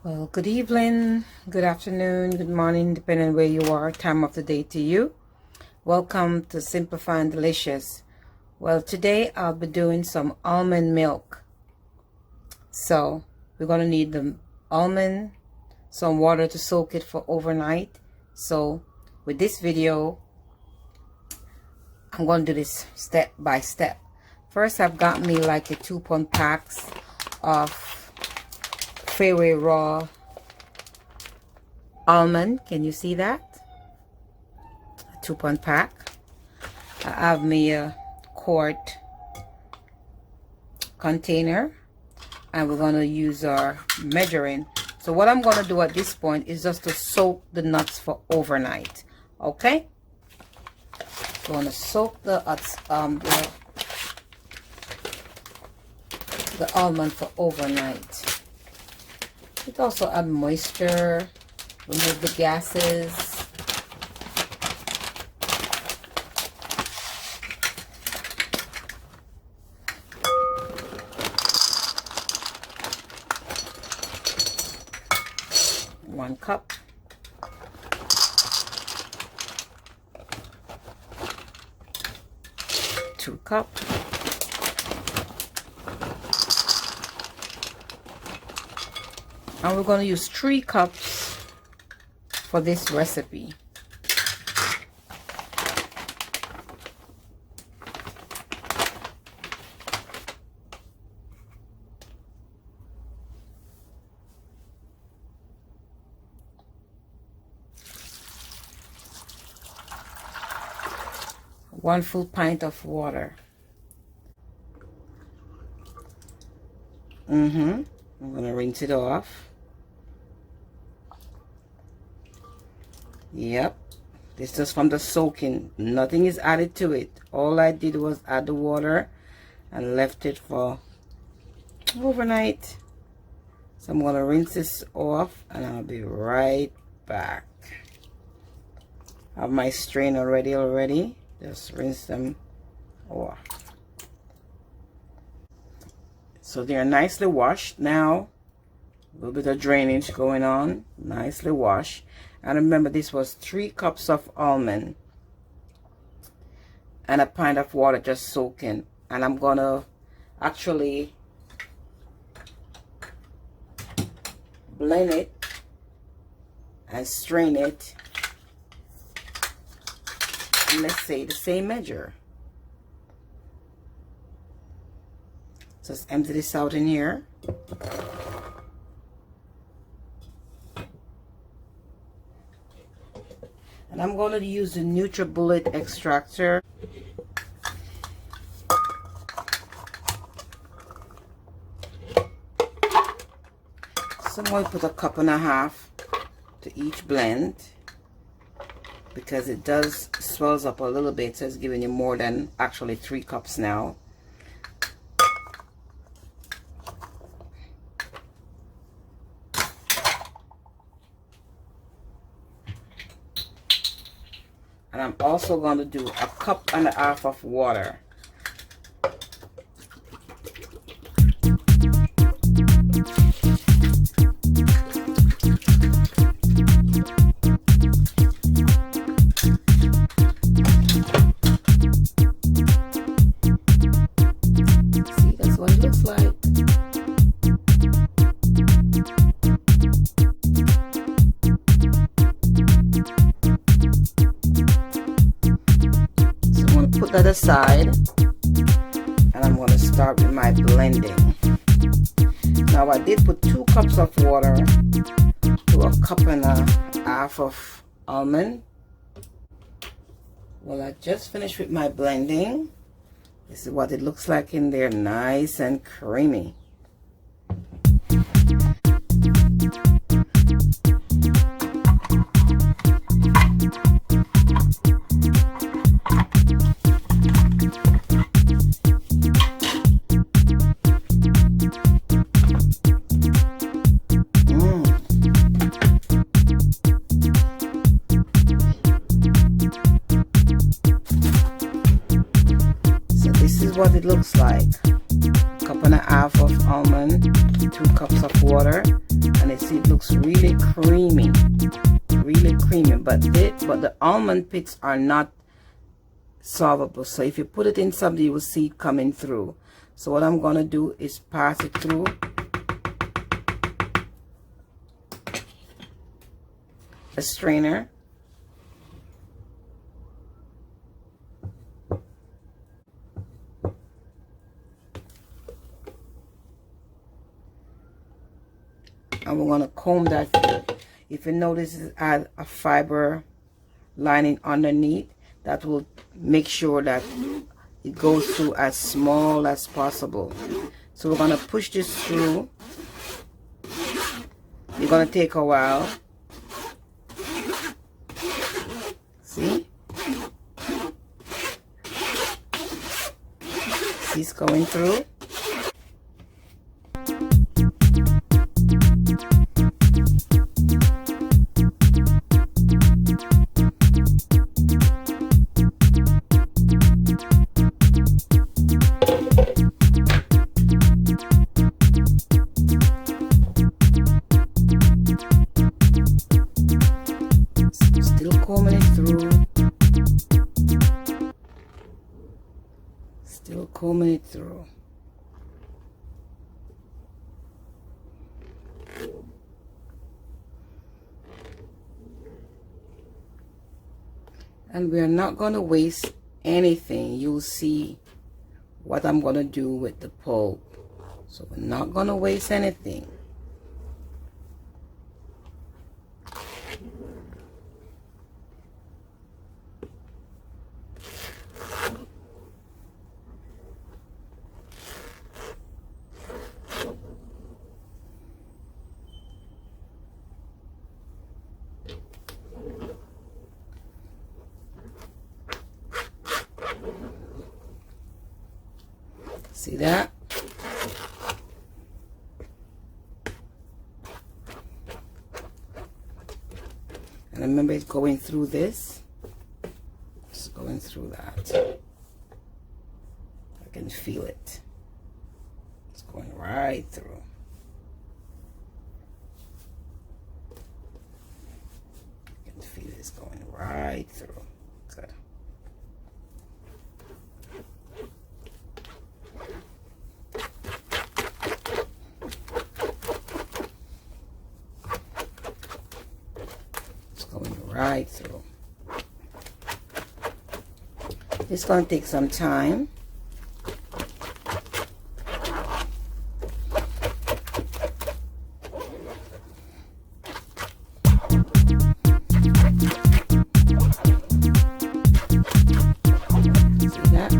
Well, good evening, good afternoon, good morning, depending on where you are, time of the day to you. Welcome to Simplify and Delicious. Well, today I'll be doing some almond milk. So we're going to need the almond, some water to soak it for overnight. So with this video, I'm going to do this step by step. First, I've got me like a 2-pound packs of Fairway Raw almond. Can you see that? A 2-pound pack. I have me a quart container, and we're going to use our measuring. So what I'm going to do at this point is just to soak the nuts for overnight. Okay, I'm going to soak the almond for overnight. It also adds moisture, remove the gases. One cup. Two cups. And we're going to use 3 cups for this recipe. One full pint of water. I'm going to rinse it off. Yep, this is from the soaking. Nothing is added to it. All I did was add the water and left it for overnight. So I'm going to rinse this off and I'll be right back. I have my strainer already. Just rinse them off. So they're nicely washed now. A little bit of drainage going on. Nicely washed. And remember, this was 3 cups of almond and a pint of water just soaking. And I'm gonna actually blend it and strain it. And let's say the same measure. Just empty this out in here. And I'm going to use the NutriBullet extractor. So I'm going to put 1.5 cups to each blend, because it does swells up a little bit, so it's giving you more than actually 3 cups now. And I'm also going to do 1.5 cups of water. See, that's what it looks like. Put that aside, and I'm going to start with my blending. Now I did put 2 cups of water to 1.5 cups of almond. Well, I just finished with my blending. This is what it looks like in there, nice and creamy. What it looks like: 1.5 cups of almond, 2 cups of water, and See, it looks really creamy, but the almond pits are not solvable. So if you put it in something, you will see it coming through. So what I'm gonna do is pass it through a strainer. And we're going to comb that through. If you notice it has a fiber lining underneath, that will make sure that it goes through as small as possible. So we're going to push this through. It's going to take a while. See? See, it's going through. Still combing it through. And we are not going to waste anything. You'll see what I'm going to do with the pulp. So we're not going to waste anything. See that? And remember, it's going through this. It's going through that. I can feel it. It's going right through. I can feel it's going right through. Good. Right through. It's going to take some time. See that?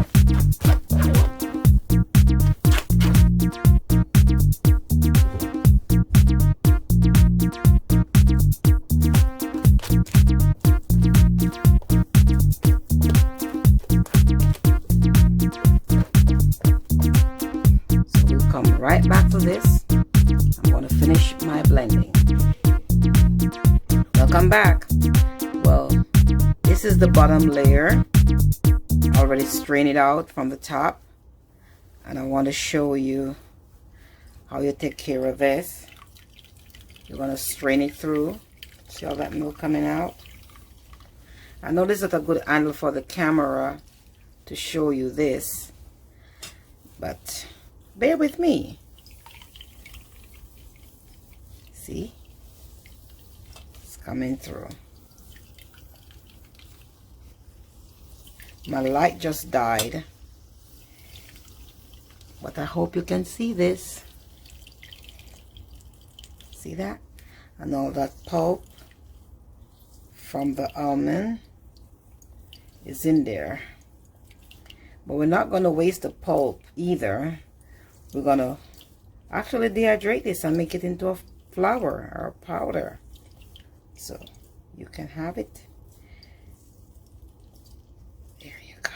Right back to this. I'm going to finish my blending. Welcome back. Well, this is the bottom layer. I already strained it out from the top, and I want to show you how you take care of this. You're going to strain it through. See all that milk coming out? I know this is a good angle for the camera to show you this, but bear with me. See? It's coming through. My light just died, but I hope you can see this. See that? And all that pulp from the almond is in there. But we're not going to waste the pulp either. We're going to actually dehydrate this and make it into a flour or a powder. So you can have it. There you go.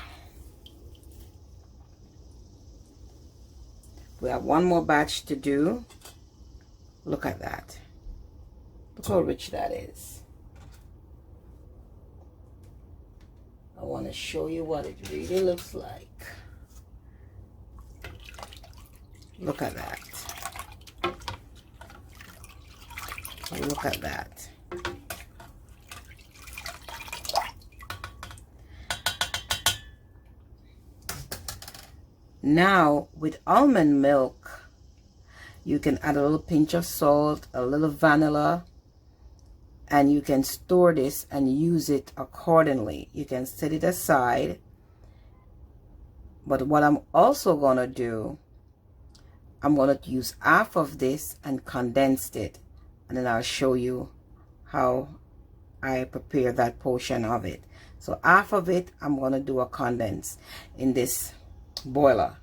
We have one more batch to do. Look at that. Look how rich that is. I want to show you what it really looks like. Look at that. Look at that. Now with almond milk, you can add a little pinch of salt, a little vanilla, and you can store this and use it accordingly. You can set it aside. But what I'm also going to do, I'm going to use half of this and condensed it. And then I'll show you how I prepare that portion of it. So half of it, I'm going to do a condense in this boiler.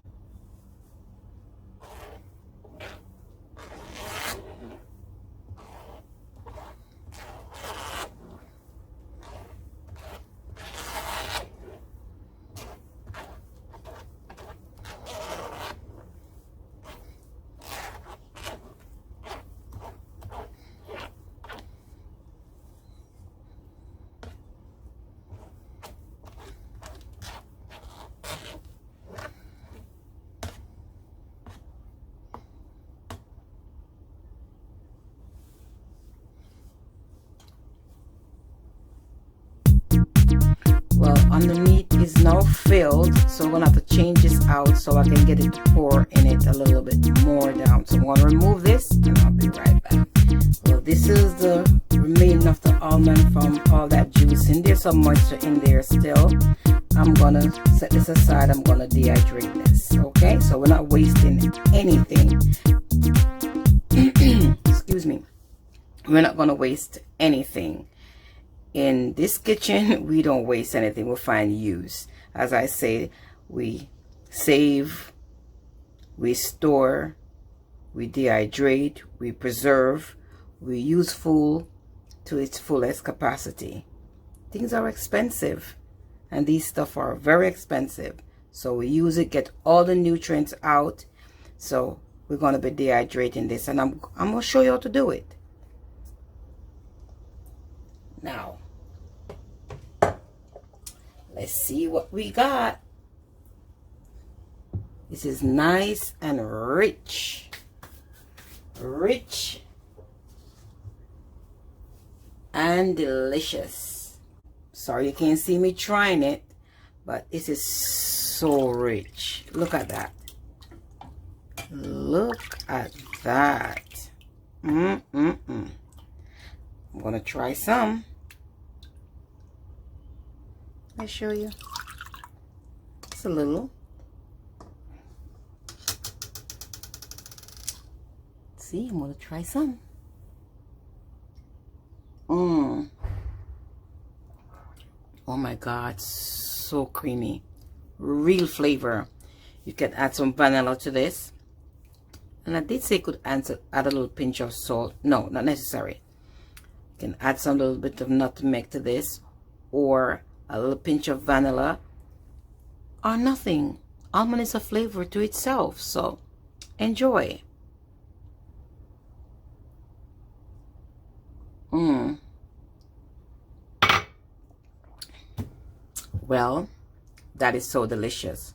Well, underneath is now filled, so I'm gonna have to change this out so I can get it to pour in it a little bit more down. So I'm gonna remove this and I'll be right back. Well, this is the remaining of the almond from all that juice, and there's some moisture in there still. I'm gonna set this aside. I'm gonna dehydrate this. Okay, so we're not wasting anything. Excuse me. We're not gonna waste anything. In this kitchen, we don't waste anything. We'll find use. As I say, we save, we store, we dehydrate, we preserve, we use food to its fullest capacity. Things are expensive, and these stuff are very expensive. So we use it, get all the nutrients out. So we're going to be dehydrating this, and I'm going to show you how to do it. Now, let's see what we got. This is nice and rich. Rich and delicious. Sorry you can't see me trying it, but this is so rich. Look at that. Look at that. I'm gonna try some. I'll show you. It's a little. See, I'm gonna try some. Oh my God, so creamy. Real flavor. You can add some vanilla to this. And I did say you could add a little pinch of salt. No, not necessary. You can add some little bit of nutmeg to this, or a little pinch of vanilla, or nothing. Almond is a flavor to itself, so enjoy. Well, that is so delicious.